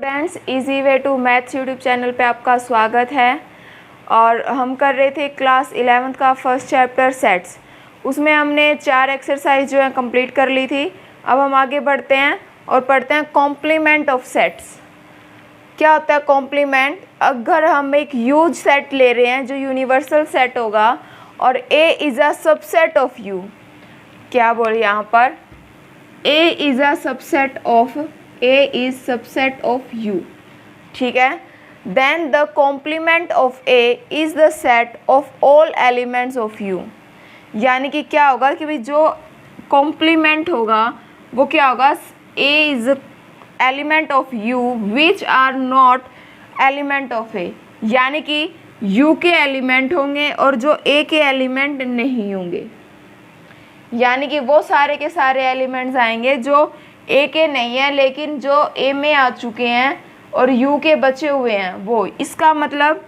Friends, easy way to maths YouTube channel पे आपका स्वागत है। और हम कर रहे थे क्लास 11th का फर्स्ट चैप्टर सेट्स। उसमें हमने 4 एक्सरसाइज जो है कंप्लीट कर ली थी। अब हम आगे बढ़ते हैं और पढ़ते हैं कॉम्प्लीमेंट ऑफ सेट्स। क्या होता है कॉम्प्लीमेंट? अगर हम एक ह्यूज सेट ले रहे हैं जो यूनिवर्सल सेट होगा और A is a subset of you. क्या बोल यहाँ पर? A is a subset of A is subset of U, ठीक है। Then the complement of A is the set of all elements of U। यानी कि क्या होगा कि भाई जो complement होगा वो क्या होगा? A is element of U which are not element of A। यानी कि U के एलिमेंट होंगे और जो A के एलिमेंट नहीं होंगे। यानी कि वो सारे के सारे एलिमेंट्स आएंगे जो ए के नहीं है लेकिन जो ए में आ चुके हैं और यू के बचे हुए हैं वो। इसका मतलब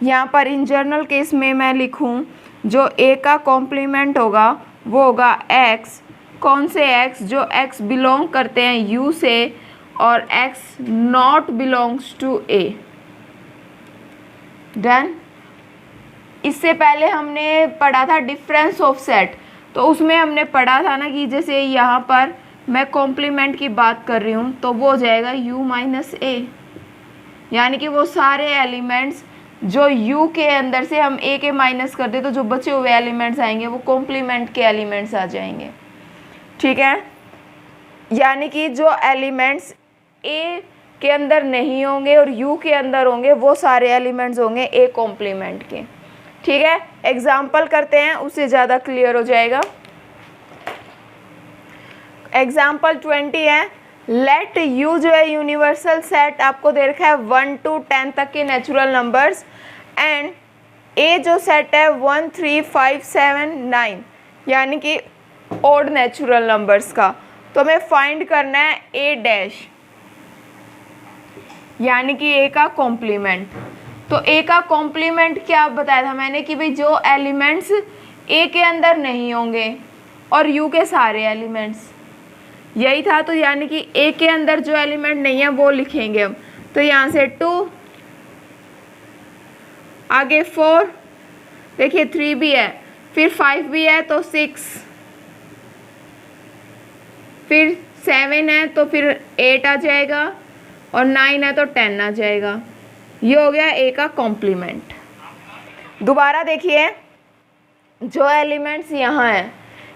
यहाँ पर इन जनरल केस में मैं लिखूँ जो ए का कॉम्प्लीमेंट होगा वो होगा एक्स। कौन से एक्स? जो एक्स बिलोंग करते हैं यू से और x not belongs to A. Done. इससे पहले हमने पढ़ा था डिफरेंस ऑफ सेट, तो उसमें हमने पढ़ा था ना कि जैसे यहाँ पर मैं कॉम्प्लीमेंट की बात कर रही हूँ तो वो हो जाएगा u माइनस ए। यानी कि वो सारे एलिमेंट्स जो u के अंदर से हम a के माइनस कर दे तो जो बचे हुए एलिमेंट्स आएंगे वो कॉम्प्लीमेंट के एलिमेंट्स आ जाएंगे, ठीक है। यानी कि जो एलिमेंट्स a के अंदर नहीं होंगे और u के अंदर होंगे वो सारे एलिमेंट्स होंगे a कॉम्प्लीमेंट के, ठीक है। एग्जाम्पल करते हैं, उससे ज़्यादा क्लियर हो जाएगा। एग्जाम्पल 20 है। लेट यू जो है यूनिवर्सल सेट आपको दे रखा है 1 to 10 तक के नेचुरल नंबर्स एंड ए जो सेट है 1 3 5 7 9 यानी कि ओड नेचुरल नंबर्स का। तो हमें फाइंड करना है ए डैश यानी कि ए का कॉम्प्लीमेंट। तो ए का कॉम्प्लीमेंट क्या बताया था मैंने कि भाई जो एलिमेंट्स ए के अंदर नहीं होंगे और यू के सारे एलिमेंट्स, यही था। तो यानी कि ए के अंदर जो एलिमेंट नहीं है वो लिखेंगे हम। तो यहाँ से 2, आगे 4, देखिए 3 भी है, फिर 5 भी है तो 6, फिर 7 है तो फिर 8 आ जाएगा और 9 है तो 10 आ जाएगा। ये हो गया ए का कॉम्प्लीमेंट। दोबारा देखिए, जो एलिमेंट्स यहाँ हैं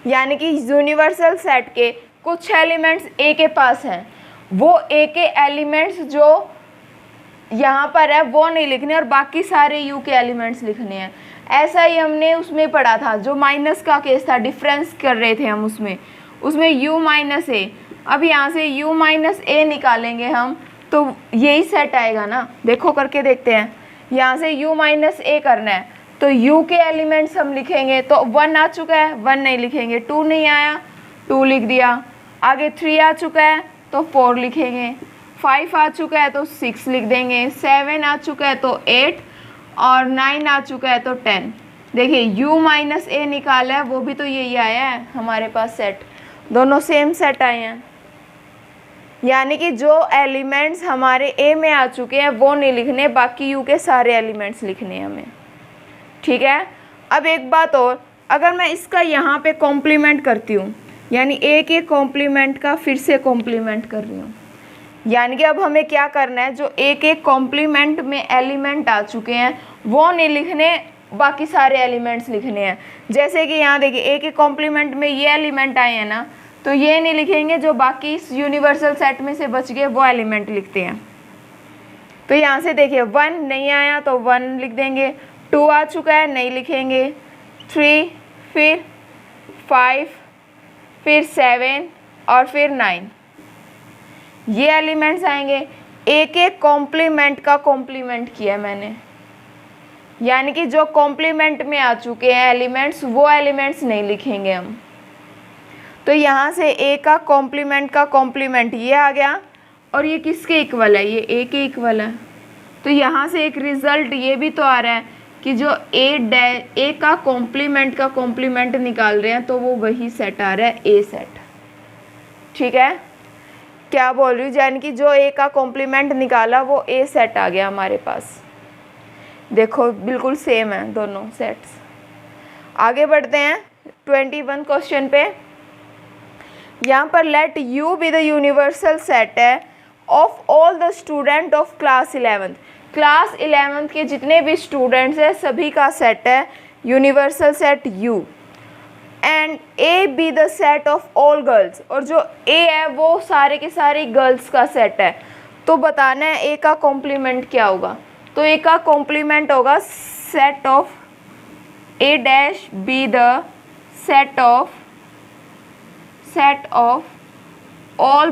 यानी कि यूनिवर्सल सेट के कुछ एलिमेंट्स ए के पास हैं, वो ए के एलिमेंट्स जो यहाँ पर है वो नहीं लिखने और बाकी सारे यू के एलिमेंट्स लिखने हैं। ऐसा ही हमने उसमें पढ़ा था जो माइनस का केस था, डिफरेंस कर रहे थे हम उसमें यू माइनस ए। अब यहाँ से यू माइनस ए निकालेंगे हम तो यही सेट आएगा ना। देखो करके देखते हैं। यहाँ से यू माइनस ए करना है तो यू के एलिमेंट्स हम लिखेंगे तो 1 आ चुका है, 1 नहीं लिखेंगे। 2 नहीं आया, 2 लिख दिया। आगे 3 आ चुका है तो 4 लिखेंगे। 5 आ चुका है तो 6 लिख देंगे। 7 आ चुका है तो 8 और 9 आ चुका है तो 10। देखिए u माइनस ए निकाला है, वो भी तो यही आया है हमारे पास सेट, दोनों सेम सेट आए हैं। यानी कि जो एलिमेंट्स हमारे ए में आ चुके हैं वो नहीं लिखने, बाकी यू के सारे एलिमेंट्स लिखने हैं हमें, ठीक है। अब एक बात और, अगर मैं इसका यहाँ पे कॉम्प्लीमेंट करती हूँ यानी ए के कॉम्प्लीमेंट का फिर से कॉम्प्लीमेंट कर रही हूँ, यानी कि अब हमें क्या करना है, जो ए के कॉम्प्लीमेंट में एलिमेंट आ चुके हैं वो नहीं लिखने, बाकी सारे एलिमेंट्स लिखने हैं। जैसे कि यहाँ देखिए ए के कॉम्प्लीमेंट में ये एलिमेंट आए हैं ना, तो ये नहीं लिखेंगे, जो बाकी इस यूनिवर्सल सेट में से बच गए वो एलिमेंट लिखते हैं। तो यहाँ से देखिए 1 नहीं आया तो 1 लिख देंगे। 2 आ चुका है, नहीं लिखेंगे। 3, फिर 5, फिर 7 और फिर 9, ये एलिमेंट्स आएंगे। ए के कॉम्प्लीमेंट का कॉम्प्लीमेंट किया मैंने, यानी कि जो कॉम्प्लीमेंट में आ चुके हैं एलिमेंट्स वो एलिमेंट्स नहीं लिखेंगे हम। तो यहाँ से ए का कॉम्प्लीमेंट ये आ गया और ये किसके इक्वल है? ये ए के इक्वल है। तो यहाँ से एक रिजल्ट ये भी तो आ रहा है कि जो ए का कॉम्प्लीमेंट निकाल रहे हैं तो वो वही सेट आ रहा है, ए सेट, ठीक है। क्या बोल रही हूँ, यानी कि जो ए का कॉम्प्लीमेंट निकाला वो ए सेट आ गया हमारे पास। देखो बिल्कुल सेम है दोनों सेट्स। आगे बढ़ते हैं 21 क्वेश्चन पे। यहाँ पर let you be the universal set है of all the student of class 11th। Class 11th के जितने भी स्टूडेंट्स हैं सभी का सेट है universal set you. And A B the set of all girls, और जो ए है वो सारे के सारे गर्ल्स का सेट है। तो बताना है ए का कॉम्प्लीमेंट क्या होगा। तो ए का कॉम्प्लीमेंट होगा set of A dash B the set of all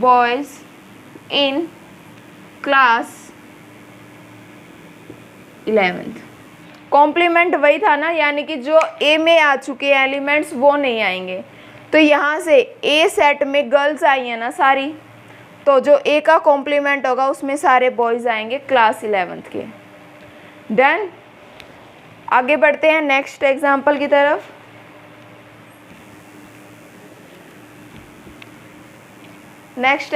boys in class 11th। Complement वही था ना, यानी कि जो ए में आ चुके हैं एलिमेंट्स वो नहीं आएंगे। तो यहाँ से ए सेट में गर्ल्स आई हैं ना सारी, तो जो ए का कॉम्प्लीमेंट होगा उसमें सारे बॉयज़ आएंगे क्लास 11th के। डन। आगे बढ़ते हैं नेक्स्ट एग्जाम्पल की तरफ। नेक्स्ट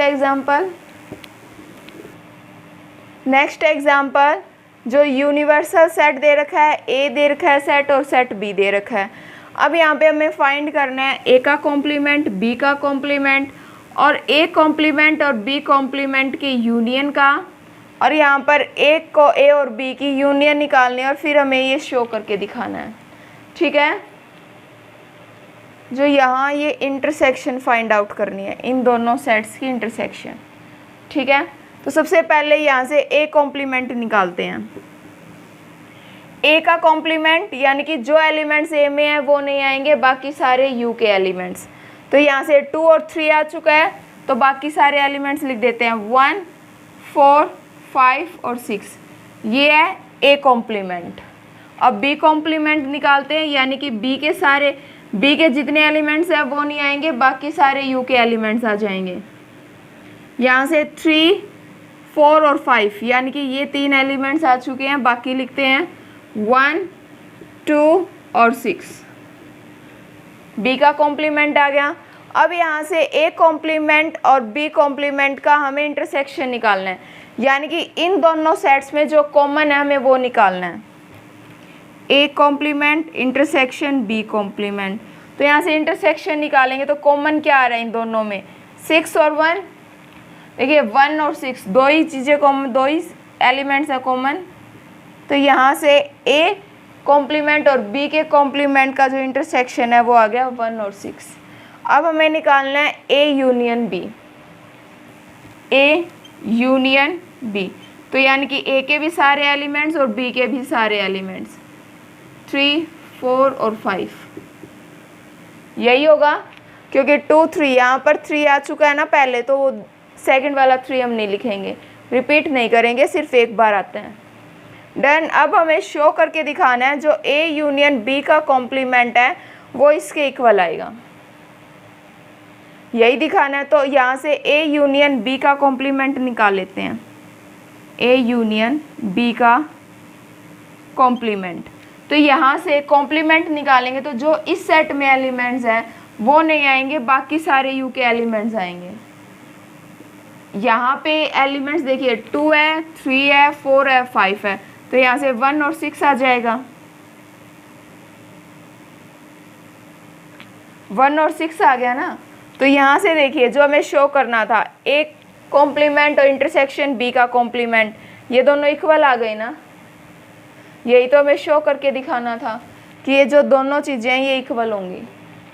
एग्जाम्पल जो यूनिवर्सल सेट दे रखा है, ए दे रखा है सेट और सेट बी दे रखा है। अब यहाँ पे हमें फाइंड करना है ए का कॉम्प्लीमेंट, बी का कॉम्प्लीमेंट और ए कॉम्प्लीमेंट और बी कॉम्प्लीमेंट के यूनियन का, और यहाँ पर एक को ए और बी की यूनियन निकालनी है और फिर हमें ये शो करके दिखाना है। ठीक है, जो यहाँ ये इंटरसेक्शन फाइंड आउट करनी है, इन दोनों सेट्स की इंटरसेक्शन। ठीक है, तो सबसे पहले यहाँ से ए कॉम्प्लीमेंट निकालते हैं। ए का कॉम्प्लीमेंट यानी कि जो एलिमेंट्स ए में है वो नहीं आएंगे, बाकी सारे यू के एलिमेंट्स। तो यहाँ से 2 और 3 आ चुका है, तो बाकी सारे एलिमेंट्स लिख देते हैं 1, 4, 5 और 6। ये है ए कॉम्प्लीमेंट। अब बी कॉम्प्लीमेंट निकालते हैं, यानी कि बी के जितने एलिमेंट्स हैं वो नहीं आएंगे, बाकी सारे यू के एलिमेंट्स आ जाएंगे। यहाँ से 3, 4 और 5, यानी कि ये 3 एलिमेंट्स आ चुके हैं, बाकी लिखते हैं 1, 2 और 6। बी का कॉम्प्लीमेंट आ गया। अब यहाँ से ए कॉम्प्लीमेंट और बी कॉम्प्लीमेंट का हमें इंटरसेक्शन निकालना है, यानी कि इन दोनों सेट्स में जो कॉमन है हमें वो निकालना है। A complement intersection B complement. तो यहाँ से इंटरसेक्शन निकालेंगे तो कॉमन क्या आ रहा है इन दोनों में, 6 और 1। देखिए 1 और 6 दो ही चीज़ें कॉमन, 2 ही एलिमेंट्स है कॉमन। तो यहाँ से ए कॉम्प्लीमेंट और बी के कॉम्प्लीमेंट का जो इंटरसेक्शन है वो आ गया 1 और 6। अब हमें निकालना है A union B. A union B, तो यानी कि ए के भी सारे एलिमेंट्स और बी के भी सारे एलिमेंट्स, 3, 4 और 5 यही होगा, क्योंकि 2, 3 यहाँ पर 3 आ चुका है ना पहले, तो वो सेकंड वाला 3 हम नहीं लिखेंगे, रिपीट नहीं करेंगे, सिर्फ एक बार आते हैं। डन। अब हमें शो करके दिखाना है जो ए यूनियन बी का कॉम्प्लीमेंट है वो इसके इक्वल आएगा, यही दिखाना है। तो यहाँ से ए यूनियन बी का कॉम्प्लीमेंट निकाल लेते हैं। ए यूनियन बी का कॉम्प्लीमेंट, तो यहाँ से कॉम्प्लीमेंट निकालेंगे तो जो इस सेट में एलिमेंट्स हैं वो नहीं आएंगे, बाकी सारे यू के एलिमेंट्स आएंगे। यहाँ पे एलिमेंट्स देखिए 2 है, 3 है, 4 है, 5 है, तो यहाँ से 1 और 6 आ जाएगा। 1 और 6 आ गया ना। तो यहाँ से देखिए जो हमें शो करना था, एक कॉम्प्लीमेंट और इंटरसेक्शन बी का कॉम्प्लीमेंट, ये दोनों इक्वल आ गए ना। यही तो हमें शो करके दिखाना था कि ये जो दोनों चीज़ें हैं ये इक्वल होंगी,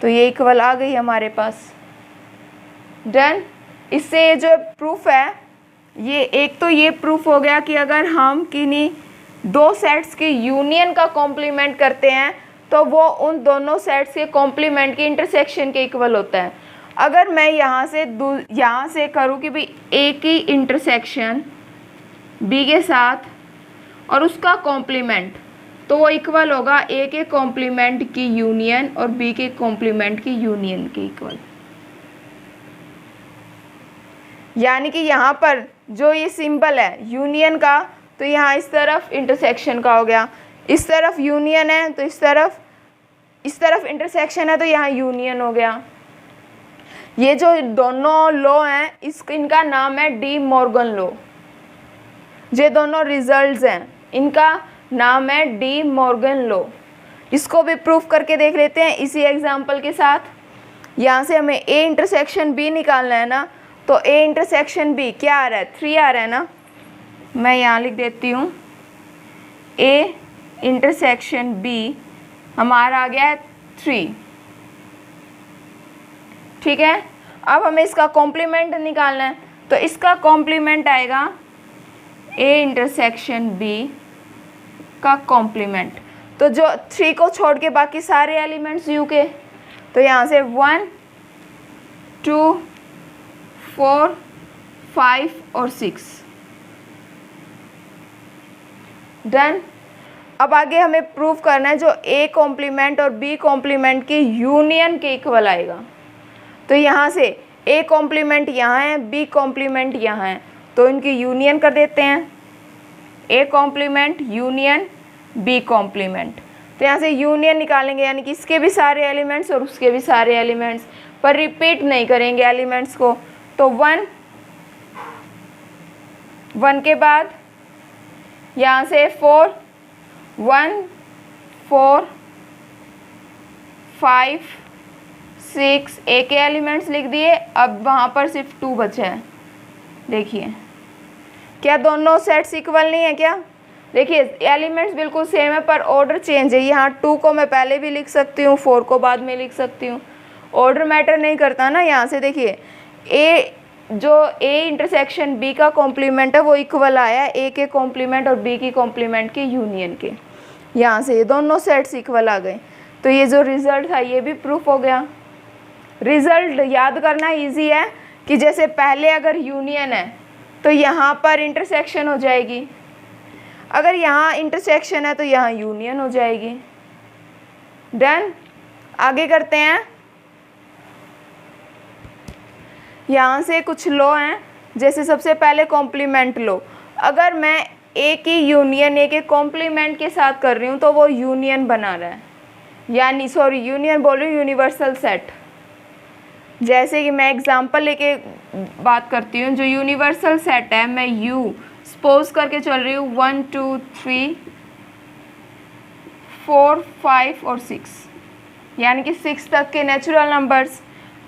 तो ये इक्वल आ गई हमारे पास। डन। इससे ये जो प्रूफ है, ये एक तो ये प्रूफ हो गया कि अगर हम किन्हीं दो सेट्स के यूनियन का कॉम्प्लीमेंट करते हैं तो वो उन दोनों सेट्स के कॉम्प्लीमेंट के इंटरसेक्शन के इक्वल होता है। अगर मैं यहाँ से करूँ कि भाई ए की इंटरसेक्शन बी के साथ और उसका कॉम्प्लीमेंट, तो वो इक्वल होगा ए के कॉम्प्लीमेंट की यूनियन और बी के कॉम्प्लीमेंट की यूनियन के इक्वल। यानी कि यहाँ पर जो ये सिंबल है यूनियन का, तो यहाँ इस तरफ इंटरसेक्शन का हो गया, इस तरफ यूनियन है तो इस तरफ इस तरफ इंटरसेक्शन है तो यहाँ यूनियन हो गया। ये जो दोनों लॉ हैं इनका नाम है डी मॉर्गन लॉ। ये दोनों रिजल्ट्स हैं, इनका नाम है डी मॉर्गन लॉ। इसको भी प्रूफ करके देख लेते हैं इसी एग्जांपल के साथ। यहाँ से हमें ए इंटरसेक्शन बी निकालना है ना, तो ए इंटरसेक्शन बी क्या आ रहा है, 3 आ रहा है ना। मैं यहाँ लिख देती हूँ ए इंटरसेक्शन बी हमारा आ गया है 3, ठीक है। अब हमें इसका कॉम्प्लीमेंट निकालना है, तो इसका कॉम्प्लीमेंट आएगा ए इंटरसेक्शन बी का कॉम्प्लीमेंट। तो जो 3 को छोड़ के बाकी सारे एलिमेंट्स यू के, तो यहाँ से 1 2 4 5 और 6 डन। अब आगे हमें प्रूव करना है जो ए कॉम्प्लीमेंट और बी कॉम्प्लीमेंट की यूनियन के इक्वल आएगा। तो यहाँ से ए कॉम्प्लीमेंट यहाँ है, बी कॉम्प्लीमेंट यहाँ है, तो इनकी यूनियन कर देते हैं। A complement union B complement, तो यहाँ से यूनियन निकालेंगे, यानी कि इसके भी सारे एलिमेंट्स और उसके भी सारे एलिमेंट्स, पर रिपीट नहीं करेंगे एलिमेंट्स को। तो 1 के बाद यहाँ से 4 1 4 5 6 ए के एलिमेंट्स लिख दिए। अब वहाँ पर सिर्फ 2 बचे हैं। देखिए क्या दोनों सेट्स इक्वल नहीं है क्या? देखिए एलिमेंट्स बिल्कुल सेम है पर ऑर्डर चेंज है। यहाँ 2 को मैं पहले भी लिख सकती हूँ, 4 को बाद में लिख सकती हूँ, ऑर्डर मैटर नहीं करता ना। यहाँ से देखिए ए जो ए इंटरसेक्शन बी का कॉम्प्लीमेंट है वो इक्वल आया है ए के कॉम्प्लीमेंट और बी की कॉम्प्लीमेंट के यूनियन के। यहाँ से ये दोनों सेट्स इक्वल आ गए, तो ये जो रिज़ल्ट था ये भी प्रूफ हो गया। रिज़ल्ट याद करना इजी है कि जैसे पहले अगर यूनियन है तो यहाँ पर इंटरसेक्शन हो जाएगी, अगर यहाँ इंटरसेक्शन है तो यहाँ यूनियन हो जाएगी। डन। आगे करते हैं। यहाँ से कुछ लॉ हैं, जैसे सबसे पहले कॉम्प्लीमेंट लॉ। अगर मैं ए की यूनियन ए के कॉम्प्लीमेंट के साथ कर रही हूँ तो वो यूनियन बना रहा है, यानी सॉरी यूनियन बोल रही हूँ, यूनिवर्सल सेट। जैसे कि मैं एग्जांपल लेके बात करती हूँ, जो यूनिवर्सल सेट है मैं यू सपोज करके चल रही हूँ 1 2 3 4 5 और 6, यानी कि 6 तक के नेचुरल नंबर्स।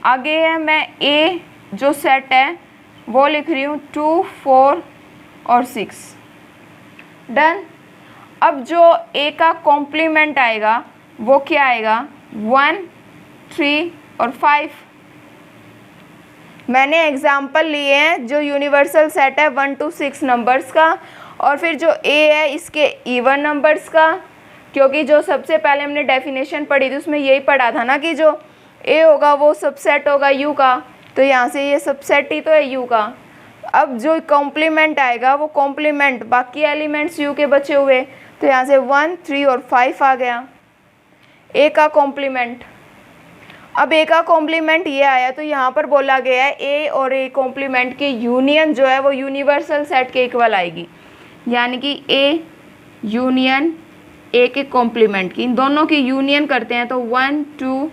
आगे है मैं ए जो सेट है वो लिख रही हूँ 2 4 और 6। डन। अब जो ए का कॉम्प्लीमेंट आएगा वो क्या आएगा, 1 3 और 5। मैंने एग्जाम्पल लिए हैं जो यूनिवर्सल सेट है 1 to 6 नंबर्स का, और फिर जो ए है इसके इवन नंबर्स का, क्योंकि जो सबसे पहले हमने डेफिनेशन पढ़ी थी उसमें यही पढ़ा था ना कि जो ए होगा वो सबसेट होगा यू का, तो यहाँ से ये सबसेट ही तो है यू का। अब जो कॉम्प्लीमेंट आएगा वो कॉम्प्लीमेंट बाकी एलिमेंट्स यू के बचे हुए, तो यहाँ से 1 3 और 5 आ गया ए का कॉम्प्लीमेंट। अब ए का कॉम्प्लीमेंट ये आया, तो यहाँ पर बोला गया है ए और ए कॉम्प्लीमेंट की यूनियन जो है वो यूनिवर्सल सेट के इक्वल आएगी, यानी कि ए यूनियन ए के कॉम्प्लीमेंट की, इन दोनों की यूनियन करते हैं तो 1 2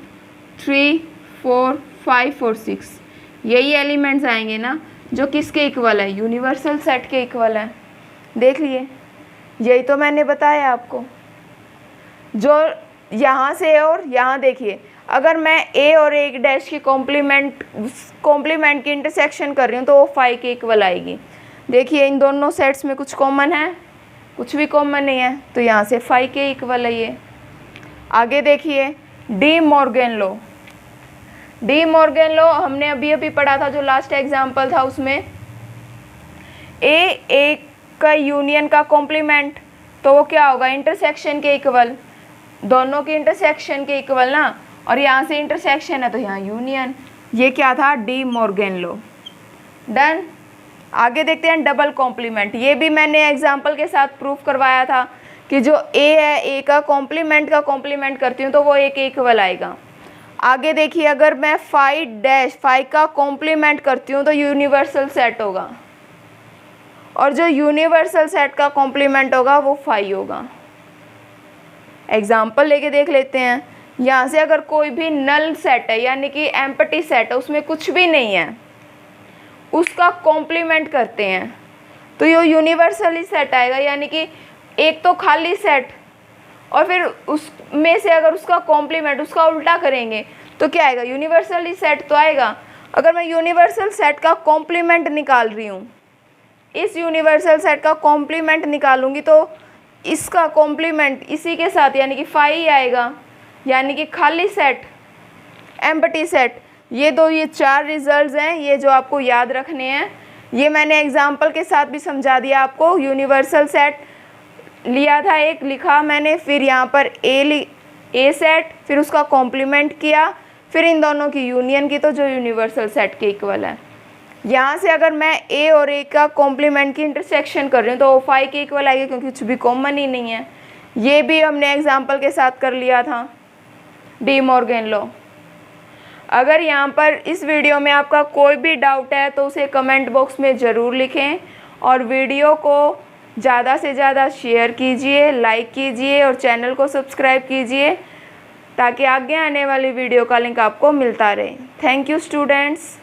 3 4 5 और 6 यही एलिमेंट्स आएंगे ना जो किसके इक्वल है, यूनिवर्सल सेट के इक्वल है। देख लिए, यही तो मैंने बताया आपको। जो यहाँ से और यहाँ देखिए, अगर मैं ए और ए डैश की कॉम्प्लीमेंट की इंटरसेक्शन कर रही हूँ तो वो 5 के इक्वल आएगी। देखिए इन दोनों सेट्स में कुछ कॉमन है, कुछ भी कॉमन नहीं है, तो यहाँ से 5 के इक्वल है ये। आगे देखिए De Morgan law. De Morgan law हमने अभी अभी पढ़ा था, जो लास्ट एग्जाम्पल था उसमें ए का यूनियन का कॉम्प्लीमेंट, तो वो क्या होगा, इंटरसेक्शन के इक्वल, दोनों के इंटरसेक्शन के इक्वल ना, और यहाँ से इंटरसेक्शन है तो यहाँ यूनियन। ये क्या था, डी मॉर्गन लॉ। डन। आगे देखते हैं डबल कॉम्प्लीमेंट। ये भी मैंने एग्जाम्पल के साथ प्रूफ करवाया था कि जो ए है ए का कॉम्प्लीमेंट करती हूँ तो वो ए के इक्वल आएगा। आगे देखिए, अगर मैं 5 का कॉम्प्लीमेंट करती हूँ तो यूनिवर्सल सेट होगा, और जो यूनिवर्सल सेट का कॉम्प्लीमेंट होगा वो 5 होगा। एग्जाम्पल लेके देख लेते हैं। यहाँ से अगर कोई भी नल सेट है यानी कि एम्प्टी सेट है, उसमें कुछ भी नहीं है, उसका कॉम्प्लीमेंट करते हैं तो ये यूनिवर्सली सेट आएगा। यानी कि एक तो खाली सेट और फिर उसमें से अगर उसका कॉम्प्लीमेंट उसका उल्टा करेंगे तो क्या आएगा, यूनिवर्सली सेट तो आएगा। अगर मैं यूनिवर्सल सेट का कॉम्प्लीमेंट निकाल रही हूँ, इस यूनिवर्सल सेट का कॉम्प्लीमेंट निकालूंगी तो इसका कॉम्प्लीमेंट इसी के साथ यानी कि फाई आएगा, यानी कि खाली सेट, एम्प्टी सेट। ये 4 रिजल्ट्स हैं, ये जो आपको याद रखने हैं। ये मैंने एग्जाम्पल के साथ भी समझा दिया आपको। यूनिवर्सल सेट लिया था, एक लिखा मैंने, फिर यहाँ पर ए सेट, फिर उसका कॉम्प्लीमेंट किया, फिर इन दोनों की यूनियन की तो जो यूनिवर्सल सेट के इक्वल है। यहाँ से अगर मैं ए और ए का कॉम्प्लीमेंट की इंटरसेक्शन कर रही हूँ तो वो फाई के इक्वल आएगी, क्योंकि कुछ भी कॉमन ही नहीं है। ये भी हमने एग्जाम्पल के साथ कर लिया था, डी मॉर्गन लॉ। अगर यहाँ पर इस वीडियो में आपका कोई भी डाउट है तो उसे कमेंट बॉक्स में ज़रूर लिखें, और वीडियो को ज़्यादा से ज़्यादा शेयर कीजिए, लाइक कीजिए और चैनल को सब्सक्राइब कीजिए, ताकि आगे आने वाली वीडियो का लिंक आपको मिलता रहे। Thank you students.